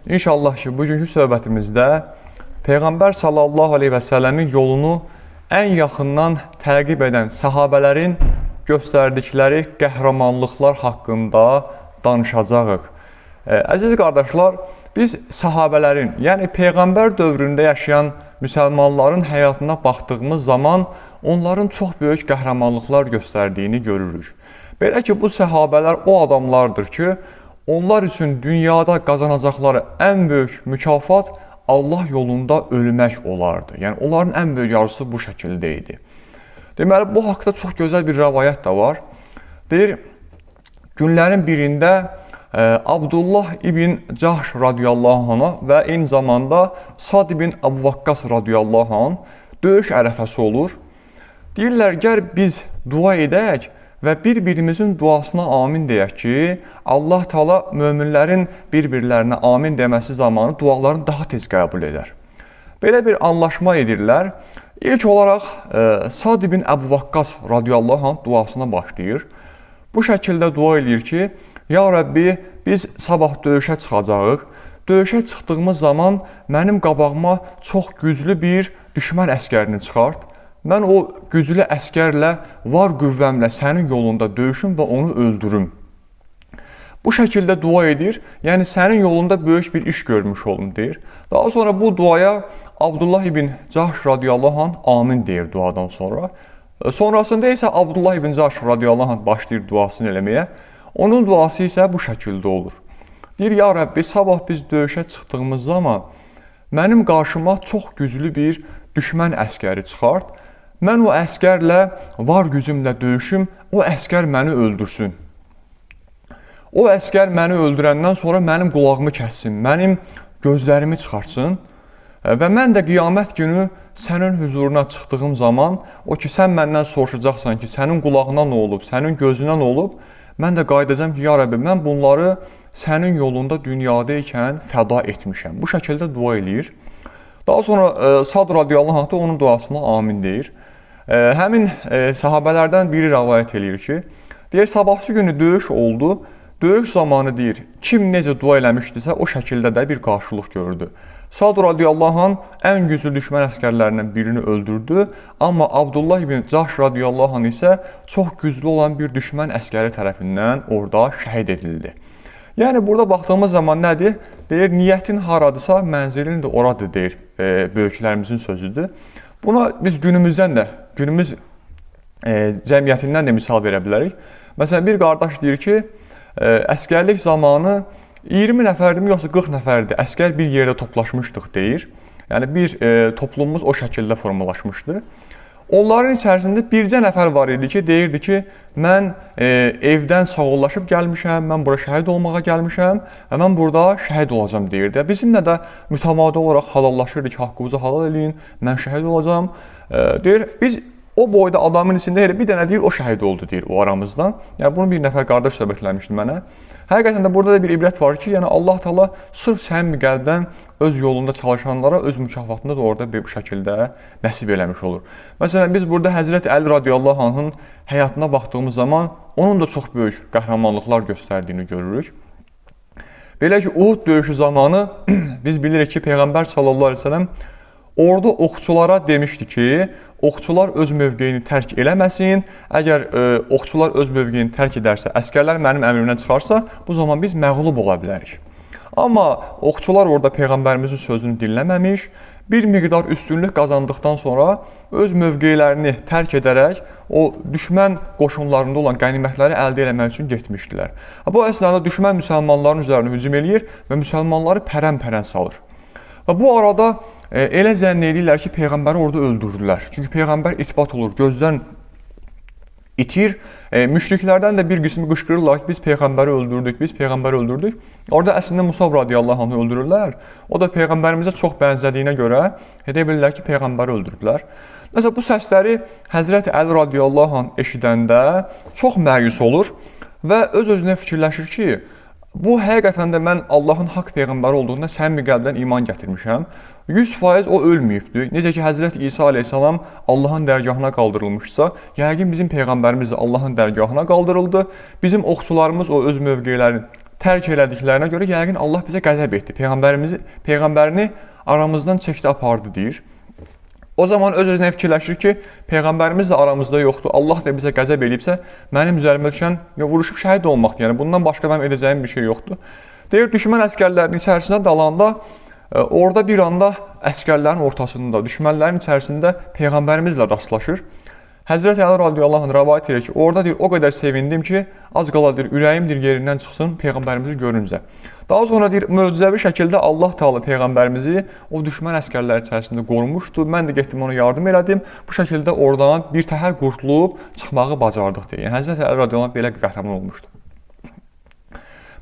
İnşallah ki, bugünkü söhbətimizdə Peyğəmbər sallallahu aleyhi və səlləmin yolunu ən yaxından təqib edən səhabələrin göstərdikləri qəhrəmanlıqlar haqqında danışacağıq. Əziz qardaşlar, biz səhabələrin, yəni Peyğəmbər dövründə yaşayan müsəlmanların həyatına baxdığımız zaman onların çox böyük qəhrəmanlıqlar göstərdiyini görürük. Belə ki, bu səhabələr o adamlardır ki, onlar üçün dünyada qazanacaqları ən böyük mükafat Allah yolunda ölmək olardı. Yəni, onların ən böyük arzusu bu şəkildə idi. Deməli, bu haqda çox gözəl bir rəvayət də var. Deyir, günlərin birində Abdullah ibn Cahş radiyallahu anha və eyni zamanda Sad ibn Əbu Vakqas radiyallahu anh döyüş ərəfəsi olur. Deyirlər, gəl biz dua edək və bir-birimizin duasına amin deyək ki, Allah Teala möminlərin bir-birlərinə amin deməsi zamanı dualarını daha tez qəbul edər. Belə bir anlaşma edirlər. İlk olaraq Sad ibn Əbu Vakqas radiyallahu anh duasına başlayır. Bu şəkildə dua edir ki, ya Rəbbi, biz sabah döyüşə çıxacağıq. Döyüşə çıxdığımız zaman mənim qabağıma çox güclü bir düşmən əskərini çıxart. Mən o güclü əskərlə, var qüvvəmlə sənin yolunda döyüşüm və onu öldürüm. Bu şəkildə dua edir, yəni sənin yolunda böyük bir iş görmüş olun deyir. Daha sonra bu duaya Abdullah ibn Cahş radiyallahu anh amin deyir duadan sonra. Sonrasında isə Abdullah ibn Cahş radiyallahu anh başlayır duasını eləməyə. Onun duası isə bu şəkildə olur. Deyir, ya Rəbbi, sabah biz döyüşə çıxdığımız zaman mənim qarşıma çox güclü bir düşmən əskəri çıxart. Mən o əskərlə var gücümlə döyüşüm, o əskər məni öldürsün. O əskər məni öldürəndən sonra mənim qulağımı kəssin, mənim gözlərimi çıxartsın və mən də qiyamət günü sənin huzuruna çıxdığım zaman, o ki, sən məndən soruşacaqsan ki, sənin qulağına nə olub, sənin gözünə nə olub, mən də qayıdacam ki, ya Rəbbi, mən bunları sənin yolunda dünyada ikən fəda etmişəm. Bu şəkildə dua eləyir. Daha sonra Sad radiyallahu anh da onun duasına amin deyir. Həmin sahabələrdən biri rəvayət eləyir ki, deyir, sabahçı günü döyüş oldu. Döyüş zamanı deyir, kim necə dua eləmişdisə, o şəkildə də bir qarşılıq gördü. Sad radiyallahu anh ən güclü düşmən əskərlərindən birini öldürdü, amma Abdullah ibn Cahş radiyallahu anh isə çox güclü olan bir düşmən əskəri tərəfindən orada şəhid edildi. Yəni, burada baxdığımız zaman nədir? Deyir, niyyətin haradısa, mənzilin də oradır, deyir, böyüklərimizin sözüdür. Buna biz günümüzdən də, günümüz cəmiyyətindən də misal verə bilərik. Məsələn, bir qardaş deyir ki, əskərlik zamanı 20 nəfərdir, yoxsa 40 nəfərdir, əskər bir yerdə toplaşmışdıq, deyir. Yəni, bir toplumumuz o şəkildə formalaşmışdı. Onların içərisində bircə nəfər var idi ki, deyirdi ki, mən evdən sağollaşıb gəlmişəm, mən bura şəhid olmağa gəlmişəm və mən burada şəhid olacam deyirdi. Bizimlə də mütəmadi olaraq halallaşırdı ki, haqqımızı halal eləyin, mən şəhid olacam. Deyir, biz o boyda adamın içində bir dənə deyir, o şəhid oldu deyir o aramızdan. Yəni, bunu bir nəfər qardaş söhbətləmişdi mənə. Həqiqətən də burada da bir ibrət var ki, yəni Allah Teala sırf səmimi qəlbdən öz yolunda çalışanlara öz mükafatında da orada bir şəkildə nəsib eləmiş olur. Məsələn, biz burada Həzrət Əli radiyallahu anh'ın həyatına baxdığımız zaman onun da çox böyük qəhrəmanlıqlar göstərdiyini görürük. Belə ki, Uhud döyüşü zamanı biz bilirik ki, Peyğəmbər sallallahu aleyhi ve sellem orada oxçulara demişdi ki, oxçular öz mövqeyini tərk eləməsin. Əgər oxçular öz mövqeyini tərk edərsə, əskərlər mənim əmrimdən çıxarsa, bu zaman biz məğlub ola bilərik. Amma oxçular orada Peyğəmbərimizin sözünü dinləməmiş, bir miqdar üstünlük qazandıqdan sonra öz mövqeylərini tərk edərək o düşmən qoşunlarında olan qənimətləri əldə eləmək üçün getmişdilər. Bu əsnada düşmən müsəlmanların üzərinə hücum eləyir və müsəlmanları pərən-pərən salır. Və bu arada elə zənn edirlər ki, Peyğəmbəri orada öldürdülər. Çünki Peyğəmbər itbat olur, gözdən itir. Müşriklərdən də bir qismi qışqırırlar ki, biz Peyğəmbəri öldürdük, biz Peyğəmbəri öldürdük. Orada əslində Musab radiyallahu anh'ı öldürürlər. O da Peyğəmbərimizə çox bənzədiyinə görə edə bilirlər ki, Peyğəmbəri öldürdülər. Nəsə, bu səsləri Həzrət Əli radiyallahu anh eşidəndə çox məyus olur və öz-özünə fikirləşir ki, bu həqiqətən də mən Allahın haqq Peyğəmbəri olduğunda səmimi qəlbdən iman gətirmişəm. 100% o ölməyibdir. Necə ki, Həzrət İsa aleyhissalam Allahın dərgahına qaldırılmışsa, yəqin bizim Peyğəmbərimiz də Allahın dərgahına qaldırıldı. Bizim oxçularımız o öz mövqeylərini tərk elədiklərinə görə yəqin Allah bizə qəzəb etdi. Peyğəmbərini aramızdan çəkdi, apardı deyir. O zaman öz-özünə fikirləşir ki, Peyğəmbərimiz də aramızda yoxdur. Allah da bizə qəzəb eləyibsə, mənim üzərimə düşən vuruşub şəhid olmaqdır. Yəni bundan başqa mənim edəcəyim bir şey yoxdur. Deyir, düşmən əsgərlərinin içərisinə dalanda, orada bir anda əsgərlərin ortasında, düşmənlərin içərisində Peyğəmbərimizlə rastlaşır. Həzrəti Əli radiyallahu anh rəvayət edir ki, orada deyir, o qədər sevindim ki, az qala deyir, ürəyim deyir, yerindən çıxsın Peyğəmbərimizi görüncə. Daha sonra deyir, möcüzəvi şəkildə Allah Teala Peyğəmbərimizi o düşmən əsgərləri içərisində qorumuşdu. Mən də getdim ona yardım elədim. Bu şəkildə oradan bir təhər qurtulub çıxmağı bacardıq deyir. Yəni, Həzrəti Əli radiyallahu anh belə qəhrəman olmuşdu.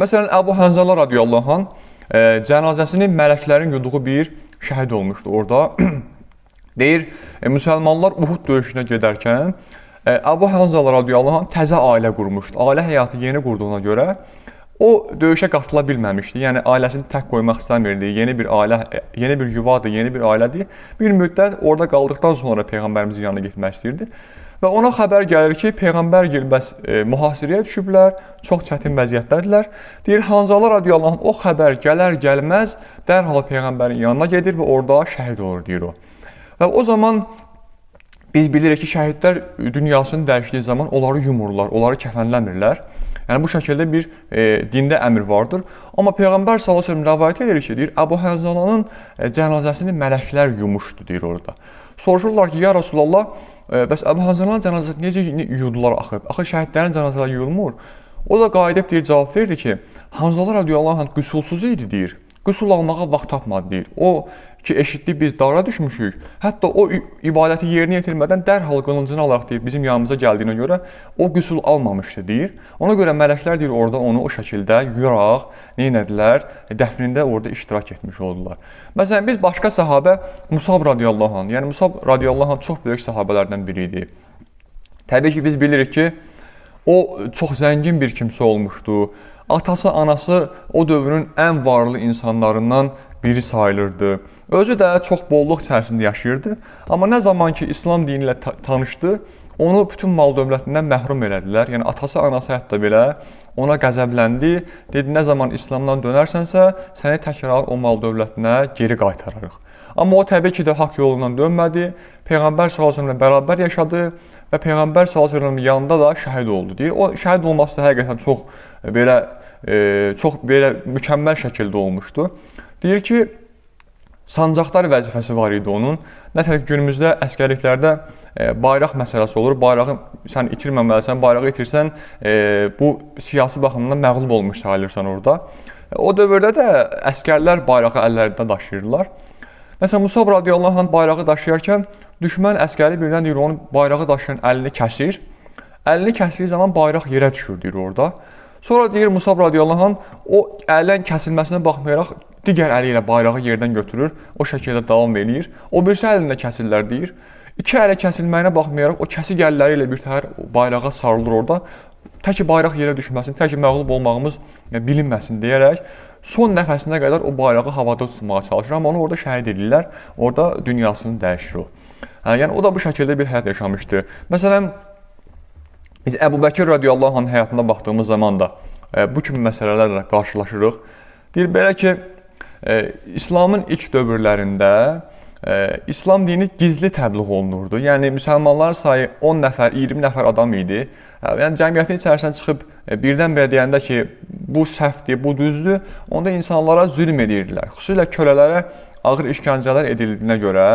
Məsələn, Əbu Hənzələ radiyallahu anh cənazəsini mələklərin yuduğu bir şəhid olmuşdu orada. Deyir, müsəlmanlar Uhud döyüşünə gedərkən Əbu Hənzələ radiyallahu anh təzə ailə qurmuşdu. Ailə həyatı yeni qurduğuna görə o döyüşə qatıla bilməmişdi. Yəni, ailəsini tək qoymaq istəmirdi. Yeni bir ailə, yeni bir yuvadır, yeni bir ailədir. Bir müddət orada qaldıqdan sonra Peyğəmbərimizin yanına getmək istəyirdi. Və ona xəbər gəlir ki, Peyğəmbər gəlbəs mühasirəyə düşüblər, çox çətin vəziyyətdədirlər. Deyir, Hanzələ radiyallahu anh o xəbər gələr-gəlməz dərhal Peyğəmbərin yanına gedir və orada şəhid olur, deyir o. Və o zaman biz bilirik ki, şəhidlər dünyasını dəyişdiyi zaman onları yumurlar, onları kəfənləmirlər. Yəni, bu şəkildə bir dində əmr vardır. Amma Peyğəmbər sallallahu əleyhi və səlləm rəvayət edir ki, deyir, Əbu Hənzəlanın cənazəsini mələklər yumuşdu, deyir orada. Soruşurlar ki, ya Rasulallah, bəs Əbu Hənzəlanın cənazəsini necə yuyuldular axı? Axı şəhidlərin cənazələri yuyulmur. O da qayıdıb deyir, cavab verdi ki, Hanzələ radiyallahu anh qüsulsuz idi, deyir. Qüsul almağa vaxt tapmadı, deyir. O ki, eşitdik biz dara düşmüşük. Hətta o ibadəti yerinə yetirmədən dərhal qılıncını alaraq deyir, bizim yanımıza gəldiyinə görə o qüsul almamışdı, deyir. Ona görə mələklər deyir, orada onu o şəkildə yuyaraq, neynədilər, dəfnində orada iştirak etmiş oldular. Məsələn, biz başqa sahabə Musab radiyallahu anh, yəni Musab radiyallahu anh çox böyük sahabələrdən biri idi. Təbii ki, biz bilirik ki, o çox zəngin bir kimsə olmuşdu. Atası, anası o dövrün ən varlı insanlarından biri sayılırdı. Özü də çox bolluq içərisində yaşayırdı. Amma nə zaman ki, İslam dini ilə tanışdı, onu bütün mal dövlətindən məhrum elədilər. Yəni, atası, anası hətta belə ona qəzəbləndi. Dedi, nə zaman İslamdan dönərsənsə, səni təkrar o mal dövlətinə geri qaytararıq. Amma o təbii ki, də haqq yolundan dönmədi. Peyğəmbər sallallahu əleyhi və səlləmlə bərabər yaşadı və Peyğəmbər sallallahu əleyhi və səlləmin yanında da şəhid oldu. Deyir, o şəhid olması da həqiqətən çox belə mükəmməl şəkildə olmuşdu. Deyir ki, sancaqdar vəzifəsi var idi onun. Nətər günümüzdə əskərliklərdə bayraq məsələsi olur. Bayrağı sən itirməməlisən, bayrağı itirsən, bu siyasi baxımdan məğlub olmuş sayılırsan orada. O dövrdə də əskərlər bayrağı əllərində daşıyırlar. Məsələn, Musab radiyallahu anh bayrağı daşıyarkən düşmən əskəri birdən deyir, onun bayrağı daşıyan əlini kəsir. Əlini kəsdiyi zaman bayraq yerə düşür, deyir orada. Sonra deyir, Musab radiyallahu anh o əlin kəsilməsinə baxmayaraq digər əli ilə bayrağı yerdən götürür, o şəkildə davam edir. O birisi əlində kəsirlər, deyir. İki ələ kəsilməyinə baxmayaraq o kəsik əlləri ilə bir təhər bayrağa sarılır orada. Tək ki, bayraq yerə düşməsin, tək ki, məğlub olmağımız bilinməsin deyərək son nəfəsinə qədər o bayrağı havada tutmağa çalışır. Amma onu orada şəhid edirlər, orada dünyasını dəyişir o. Yəni, o da bu şəkildə bir həyat yaşamışdı. Məsələn, biz Əbu Bəkir radiyallahu anh həyatına baxdığımız zaman da bu kimi məsələlərlə qarşılaşırıq. Deyir, belə ki, İslamın ilk dövrlərində İslam dini gizli təbliğ olunurdu. Yəni, müsəlmanların sayı 10 nəfər, 20 nəfər adam idi. Yəni, cəmiyyətin içərisindən çıxıb birdən-birə deyəndə ki, bu səhvdir, bu düzdür, onda insanlara zülm edirdilər. Xüsusilə kölələrə ağır işgəncələr edildiyinə görə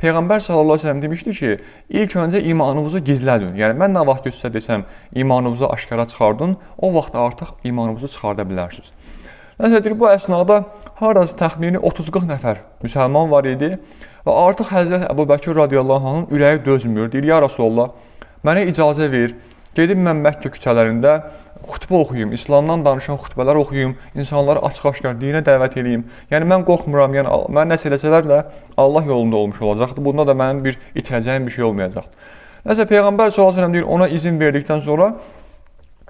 Peyğəmbər sallallahu əleyhi və səlləm demişdi ki, ilk öncə imanınızı gizlədin. Yəni, mən nə vaxt göstərsə desəm, imanınızı aşkara çıxardın, o vaxt artıq imanınızı çıxarda bilərsiniz. Nəsə deyir, bu əsnada haradasa təxmini 30-40 nəfər müsəlman var idi və artıq Həzrət Əbu Bəkir radiyallahu anh'ın ürəyi dözmür. Deyir, ya Rasulallah, mənə icazə ver, gedim mən Məkkə küçələrində xütbə oxuyum, İslamdan danışan xütbələr oxuyum, insanları açıq-aşkar dinə dəvət edeyim. Yəni, mən qorxmuram, yəni, mən nəsə eləsələr də Allah yolunda olmuş olacaqdır. Bunda da mənim bir itirəcəyim bir şey olmayacaqdır. Nəsə, Peyğəmbər sallallahu əleyhi və səlləm deyir, ona izin verdikdən sonra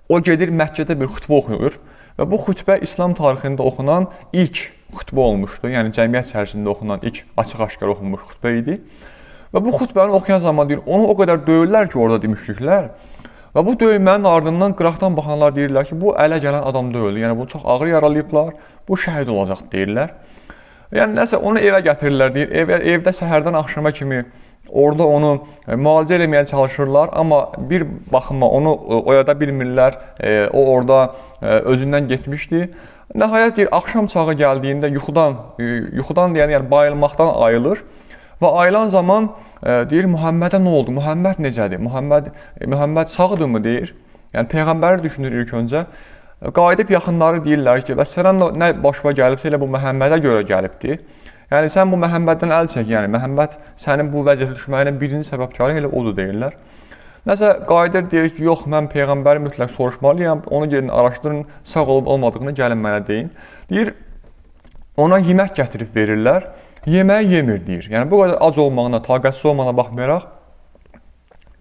o gedir Məkkədə bir xütbə oxuyur və bu xütbə İslam tarixində oxunan ilk xütbə olmuşdu. Yəni, cəmiyyət içərisində oxunan ilk açıq-aşkar oxunmuş xütbə idi. Və bu xütbəni oxuyan zaman deyir, onu o qədər döyürlər ki, orada müşriklər. Və bu döymənin ardından qıraqdan baxanlar deyirlər ki, bu ələ gələn adam deyil. Yəni bunu çox ağır yaralayıblar, bu şəhid olacaq deyirlər. Yəni nəsə onu evə gətirirlər deyir. Evdə səhərdən axşama kimi orada onu müalicə eləməyə çalışırlar, amma bir baxıma onu oyada bilmirlər. O orada özündən getmişdi. Nəhayət deyir, axşam çağı gəldiyində yuxudan deyən, yəni bayılmaqdan ayılır və ayılan zaman deyir, Muhammədə nə oldu? Muhamməd necədir? Muhamməd sağdırmı deyir. Yəni Peyğəmbəri düşünür ilk öncə. Qayıdıb yaxınları deyirlər ki, və sənə nə başına gəlibsə elə bu Məhəmmədə görə gəlibdir. Yəni sən bu Məhəmməddən əl çək, yəni Məhəmməd sənin bu vəziyyətə düşməyinin birinci səbəbkarı elə odur deyirlər. Nəsə qayıdır deyir ki, yox, mən Peyğəmbəri mütləq soruşmalıyam, onu gedin araşdırın, sağ olub olmadığını gəlin mənə deyin. Deyir, ona yemək gətirib verirlər, yeməyi yemir deyir. Yəni bu qədər ac olmağına, taqətsiz olmağına baxmayaraq,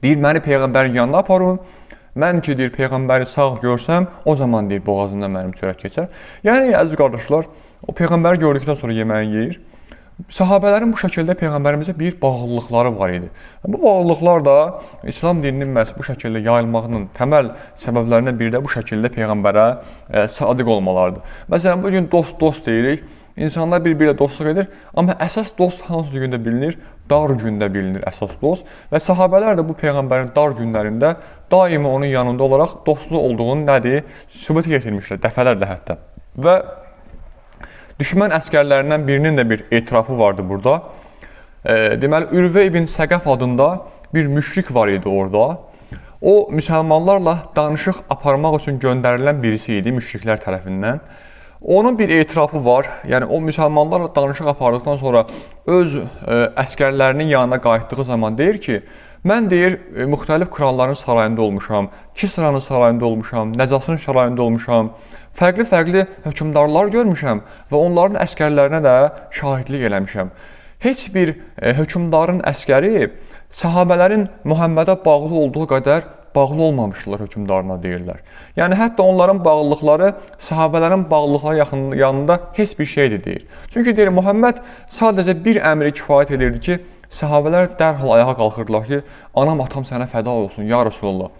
deyir, məni Peyğəmbərin yanına aparın. Mən ki, deyir, Peyğəmbəri sağ görsəm, o zaman deyir, boğazından mənim çörək keçər. Yəni, əziz qardaşlar, o Peyğəmbəri gördükdən sonra yeməyini yeyir. Sahabələrin bu şəkildə Peyğəmbərimizə bir bağlılıqları var idi. Bu bağlılıqlar da İslam dininin məhz bu şəkildə yayılmağının təməl səbəblərindən biri də bu şəkildə Peyğəmbərə sadiq olmalarıdır. Məsələn, bugün dost deyirik. İnsanlar bir-birilə dostluq edir, amma əsas dost hansı gündə bilinir? Dar gündə bilinir əsas dost. Və sahabələr də bu Peyğəmbərin dar günlərində daima onun yanında olaraq dostluq olduğunu nədir? Sübut yetirmişlər, dəfələrlə hətta. Və düşmən əskərlərindən birinin də bir etirafı vardı burada. Deməli, Ürvə ibn Səqəf adında bir müşrik var idi orada. O, müsəlmanlarla danışıq aparmaq üçün göndərilən birisi idi müşriklər tərəfindən. Onun bir etirafı var, yəni o müsəlmanlarla danışıq apardıqdan sonra öz əskərlərinin yanına qayıtdığı zaman deyir ki, mən deyir, müxtəlif kralların sarayında olmuşam, Kisranın sarayında olmuşam, Nəcasın sarayında olmuşam, fərqli hökmdarlar görmüşəm və onların əskərlərinə də şahidlik eləmişəm. Heç bir hökmdarın əskəri sahabələrin Muhammədə bağlı olduğu qədər bağlı olmamışdılar hökmdarına deyirlər. Yəni, hətta onların bağlılıqları sahabələrin bağlılıqları yanında heç bir şeydir deyir. Çünki deyir, Muhamməd sadəcə bir əmri kifayət edirdi ki, sahabələr dərhal ayağa qalxırdılar ki, anam, atam sənə fəda olsun, ya Rasulullah.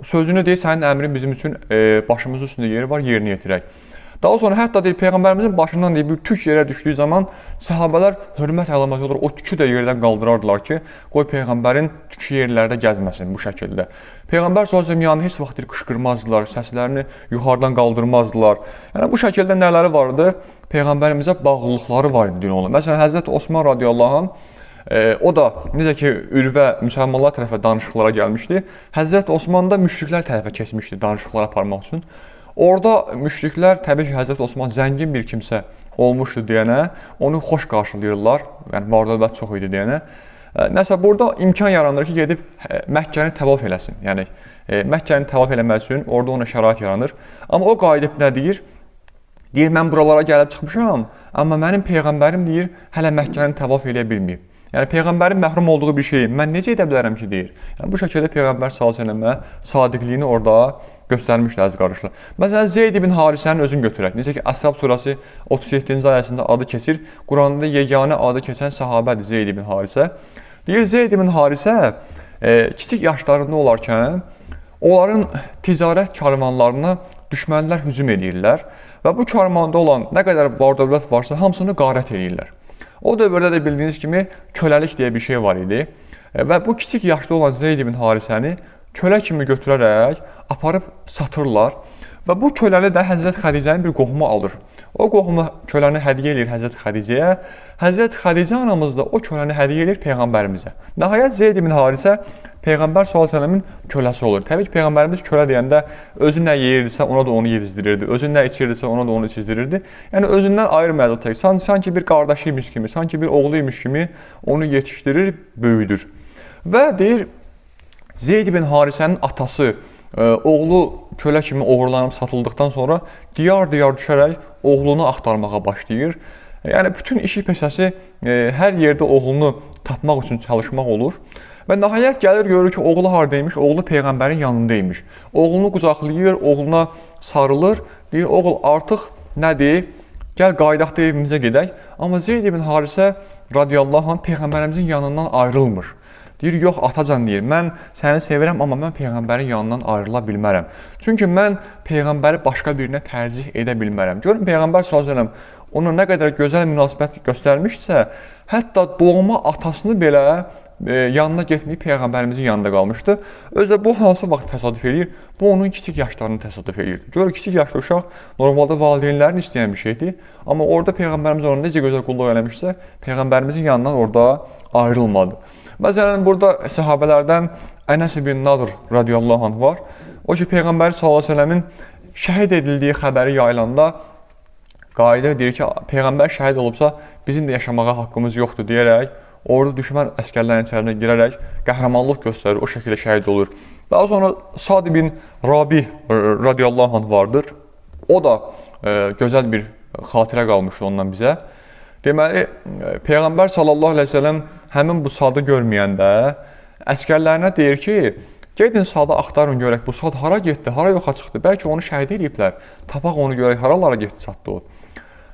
Sözünü deyir, sənin əmrin bizim üçün başımızın üstündə yeri var, yerini yetirək. Daha sonra hətta deyir, Peyğəmbərimizin başından deyir, bir tük yerə düşdüyü zaman sahabələr hörmət əlaməti olur, o tükü də yerdən qaldırardılar ki, qoy Peyğəmbərin tükü yerlərdə gəzməsin bu şəkildə. Peyğəmbər s.ə.v yanında heç vaxt qışqırmazdılar, səslərini yuxarıdan qaldırmazdılar. Yəni bu şəkildə nələri vardı? Peyğəmbərimizə bağlılıqları var idi. Məsələn, Həzrət Osman radiyallahu anh, o da necə ki, Ürvə müsəlmanlar tərəfə danışıqlara gəlmişdi, Həzrət Osman da müşriklər tərəfə keçmişdi danışıqlar aparmaq üçün. Orada müşriklər, təbii ki, Həzrət Osman zəngin bir kimsə olmuşdu deyənə, onu xoş qarşılayırlar, yəni var-dövlət çox idi deyənə. Nəsə, burada imkan yaranır ki, gedib Məkkəni təvaf eləsin. Yəni, Məkkəni təvaf eləmək üçün orada ona şərait yaranır. Amma o qayıdıb nə deyir? Deyir, mən buralara gəlib çıxmışam, amma mənim Peyğəmbərim deyir, hələ Məkkəni təvaf eləyə bilməyib. Yəni, Peyğəmbərin məhrum olduğu bir şeyi mən necə edə bilərəm ki, deyir. Yəni, bu şəkildə Peyğəmbər s.ə.və sadiqliyini orada göstərmişdir, əziz qardaşlar. Məsələn, Zeyd ibn Harisənin özünü götürək. Necə ki, Əshab surəsi 37-ci ayəsində adı keçir. Quranda yeganə adı keçən sahabədir Zeyd ibn Harisə. Deyir, Zeyd ibn Harisə kiçik yaşlarında olarkən onların ticarət karvanlarına düşmənlər hücum edirlər və bu karvanda olan nə qədər var-dövlət varsa hamısını qarət edirlər. O dövrdə də bildiyiniz kimi köləlik deyə bir şey var idi və bu kiçik yaşda olan Zeyd ibn Harisəni kölə kimi götürərək aparıb satırlar və bu köləni də Həzrət Xədicənin bir qohumu alır. O qohumu köləni hədiyyə edir Həzrət Xədicəyə. Həzrət Xədicə anamız da o köləni hədiyyə edir Peyğəmbərimizə. Nəhayət Zeyd ibn Harisə Peyğəmbər s.ə.v-in köləsi olur. Təbii ki, Peyğəmbərimiz kölə deyəndə özü nə yeyirdisə ona da onu yedizdirirdi, özü nə içirdisə ona da onu içizdirirdi. Yəni özündən ayırmayacaq tək. Sanki bir qardaşıymış kimi, sanki bir oğluymuş kimi onu yetişdirir, böyüdür. Və deyir, Zeyd ibn Harisənin atası, oğlu kölə kimi oğurlanıb satıldıqdan sonra diyar-diyar düşərək oğlunu axtarmağa başlayır. Yəni, bütün işi peşəsi hər yerdə oğlunu tapmaq üçün çalışmaq olur. Və nəhayət gəlir, görür ki, oğlu haradaymış, oğlu Peyğəmbərin yanındaymış. Oğlunu qucaqlayır, oğluna sarılır, deyir, oğul artıq nədir? Gəl qaydaq da evimizə gedək. Amma Zeyd ibn Harisə radiyallahu anh Peyğəmbərimizin yanından ayrılmır. Deyir, yox, atacan deyir, mən səni sevirəm, amma mən Peyğəmbərin yanından ayrıla bilmərəm. Çünki mən Peyğəmbəri başqa birinə tərcih edə bilmərəm. Görün, Peyğəmbər s.ə.v ona nə qədər gözəl münasibət göstərmişsə, hətta doğma atasını belə yanına getməyib Peyğəmbərimizin yanında qalmışdı. Özdə bu hansı vaxt təsadüf edir? Bu onun kiçik yaşlarını təsadüf edirdi. Görür, kiçik yaşlı uşaq normalda valideynlərin istəyən bir şeydir. Amma orada Peyğəmbərimiz ona necə gözəl qulluq eləmişsə, Peyğəmbərimizin yanından orada ayrılmadı. Məsələn, burada səhabələrdən Ənəs ibn Nadr radiyallahu anh var. O ki, Peyğəmbər s.ə.v-in şəhid edildiyi xəbəri yayılanda qayıdır, deyir ki, Peyğəmbər şəhid olubsa, bizim də yaşamağa haqqımız yoxdur deyərək, orada düşmən əskərlərin içərisinə girərək qəhrəmanlıq göstərir, o şəkildə şəhid olur. Daha sonra Sad ibn Rabi radiyallahu anh vardır. O da gözəl bir xatirə qalmışdı ondan bizə. Deməli, Peyğəmbər sallallahu aleyhi ve sellem həmin bu Sadı görməyəndə əskərlərinə deyir ki, gedin Sadı axtarın görək, bu Sad hara getdi, hara yoxa çıxdı, bəlkə onu şəhid ediblər, tapaq onu görək, haralara getdi, çatdı o.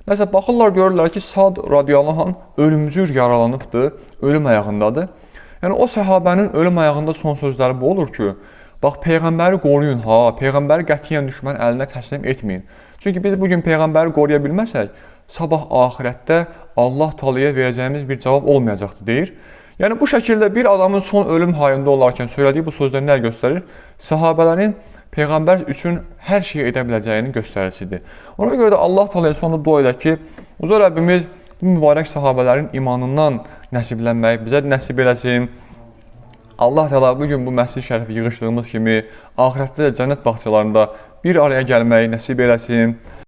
Nəsə, baxırlar, görürlər ki, Sad radiyallahu anh ölümcül yaralanıbdır, ölüm ayağındadır. Yəni, o səhabənin ölüm ayağında son sözləri bu olur ki, bax, Peyğəmbəri qoruyun, Peyğəmbəri qətiyyən düşmən əlinə təslim etməyin. Çünki biz bugün Peyğəmbəri qoruya bilməsək, sabah axirətdə Allah Taala'ya verəcəyimiz bir cavab olmayacaqdır, deyir. Yəni, bu şəkildə bir adamın son ölüm hayında olarkən söylədiyi bu sözlər nə göstərir? Səhabələrin Peyğəmbər üçün hər şeyi edə biləcəyinin göstəricisidir. Ona görə də Allah Taala'ya sonunda dua edək ki, Uca Rəbbimiz bu mübarək səhabələrin imanından nəsiblənməyi bizə nəsib eləsin. Allah Teala bugün bu məscid şərifi yığışdığımız kimi, axirətdə də cənnət bağçalarında bir araya gəlməyi nəsib eləsin.